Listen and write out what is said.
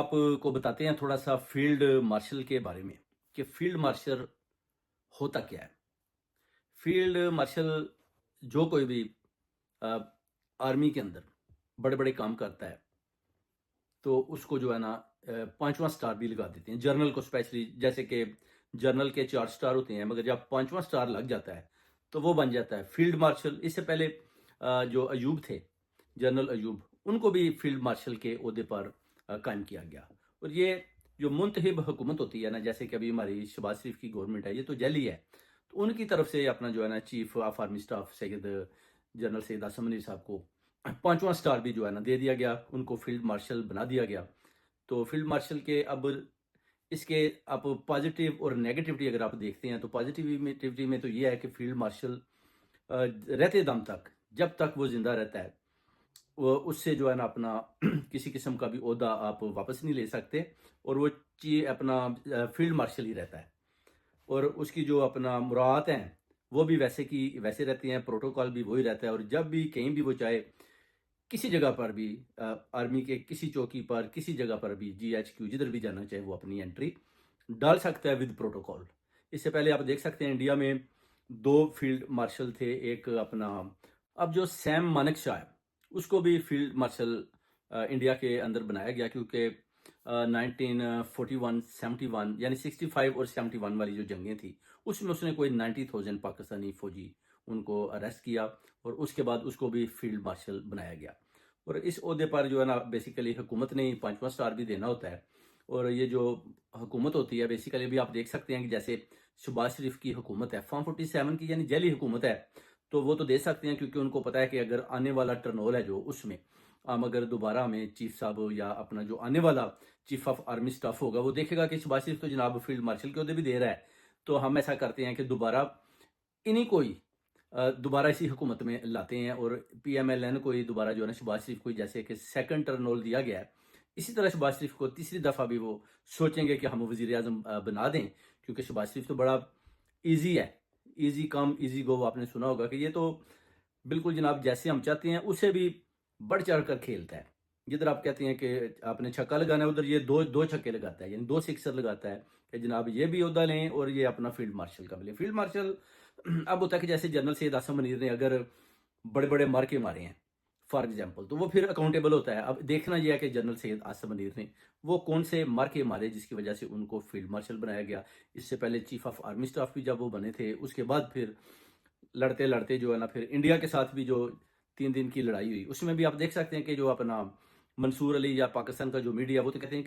आपको बताते हैं थोड़ा सा फील्ड मार्शल के बारे में कि फील्ड मार्शल होता क्या है। फील्ड मार्शल जो कोई भी अ, आर्मी के अंदर बड़े-बड़े काम करता है, तो उसको जो है ना 5वां स्टार भी लगा देते हैं। जनरल को स्पेशली जैसे कि जनरल के 4 स्टार होते हैं, मगर जब 5वां स्टार लग जाता है, तो वो बन जाता है फील्ड मार्शल। इससे पहले जो अयूब थे, जनरल अयूब, उनको भी फील्ड मार्शल के ओहदे पर कायम किया गया। और ये जो मुंतखब हुकूमत होती है ना, जैसे कि अभी हमारी शहबाज शरीफ की गवर्नमेंट है, ये तो जैली है। तो उनकी तरफ से अपना जो है ना chief of army staff Syed general Syed Asim Munir साहब को 5वां स्टार भी जो है ना दे दिया गया, उनको फील्ड मार्शल बना दिया गया। तो फील्ड मार्शल के अब इसके आप पॉजिटिव और नेगेटिविटी अगर आप देखते हैं, तो पॉजिटिविटी में तो ये है कि फील्ड मार्शल रहते दम तक, जब तक वो ज़िंदा रहता है, वो उससे जो है ना अपना किसी किस्म का भी ओहदा आप वापस नहीं ले सकते, और वो ची अपना फील्ड मार्शल ही रहता है। और उसकी जो अपना मुराद हैं, वो भी वैसे की वैसे रहती हैं, प्रोटोकॉल भी वही रहता है। और जब भी कहीं भी वो चाहे, किसी जगह पर भी आर्मी के किसी चौकी पर, किसी जगह पर भी, जीएचक्यू जिधर भी जाना चाहे, वो अपनी एंट्री डाल सकता है विद प्रोटोकॉल। इससे पहले आप देख सकते हैं इंडिया में 2 फील्ड मार्शल थे। एक अपना अब जो सैम मानेकशॉ है, उसको भी फील्ड मार्शल इंडिया के अंदर बनाया गया, क्योंकि 1941-71 यानी 65 और 71 वाली जो जंगें थी, उसमें उसने कोई 90,000 पाकिस्तानी फौजी उनको अरेस्ट किया, और उसके बाद उसको भी फील्ड मार्शल बनाया गया। और इस ओहदे पर जो है ना बेसिकली हुकूमत ने 5वां स्टार भी देना होता है। और ये जो हुकूमत होती है, बेसिकली भी आप देख सकते हैं कि जैसे शहबाज शरीफ की हुकूमत है, फॉर्म 47 की यानी जैली हुकूमत है, तो वो तो दे सकते हैं, क्योंकि उनको पता है कि अगर आने वाला टर्नओवर है जो, उसमें हम अगर दोबारा हमें चीफ साहब या अपना जो आने वाला चीफ ऑफ आर्मी स्टाफ होगा, वो देखेगा कि शहबाज शरीफ तो जनाब फील्ड मार्शल के ओहदे भी दे रहा है, तो हम ऐसा करते हैं कि दोबारा इन्हीं को ही दोबारा इसी हुकूमत में लाते हैं। और पीएमएलएन को ही दोबारा जो है ना शहबाज शरीफ को ही, जैसे कि सेकंड टर्नओवर दिया गया है, इसी तरह शहबाज शरीफ को तीसरी दफ़ा भी वो सोचेंगे कि हम वज़ीर आज़म बना दें, क्योंकि शहबाज शरीफ तो बड़ा ईज़ी है, ईज़ी कम ईज़ी गो। आपने सुना होगा कि ये तो बिल्कुल जनाब जैसे हम चाहते हैं उससे भी बढ़ चढ़ कर खेलता है। जिधर आप कहते हैं कि आपने छक्का लगाना है, उधर ये 2 छक्के लगाता है, यानी 2 सिक्सर लगाता है कि जनाब ये भी ओहदा लें और ये अपना फील्ड मार्शल का भी लें। फील्ड मार्शल अब होता है कि जैसे जनरल सैयद आसिम मुनीर ने अगर बड़े-बड़े मार्के मारे हैं, फॉर एग्ज़ाम्पल, तो वो फिर अकाउंटेबल होता है। अब देखना ये है कि जनरल सैयद आसिम मुनीर ने वो कौन से मार्के मारे जिसकी वजह से उनको फील्ड मार्शल बनाया गया। इससे पहले चीफ ऑफ आर्मी स्टाफ भी जब वो बने थे, उसके बाद फिर लड़ते-लड़ते जो है ना फिर इंडिया के साथ भी जो 3 दिन की लड़ाई हुई, उसमें भी आप देख सकते हैं कि जो अपना मंसूर अली या पाकिस्तान का जो मीडिया, वो तो कहते हैं कि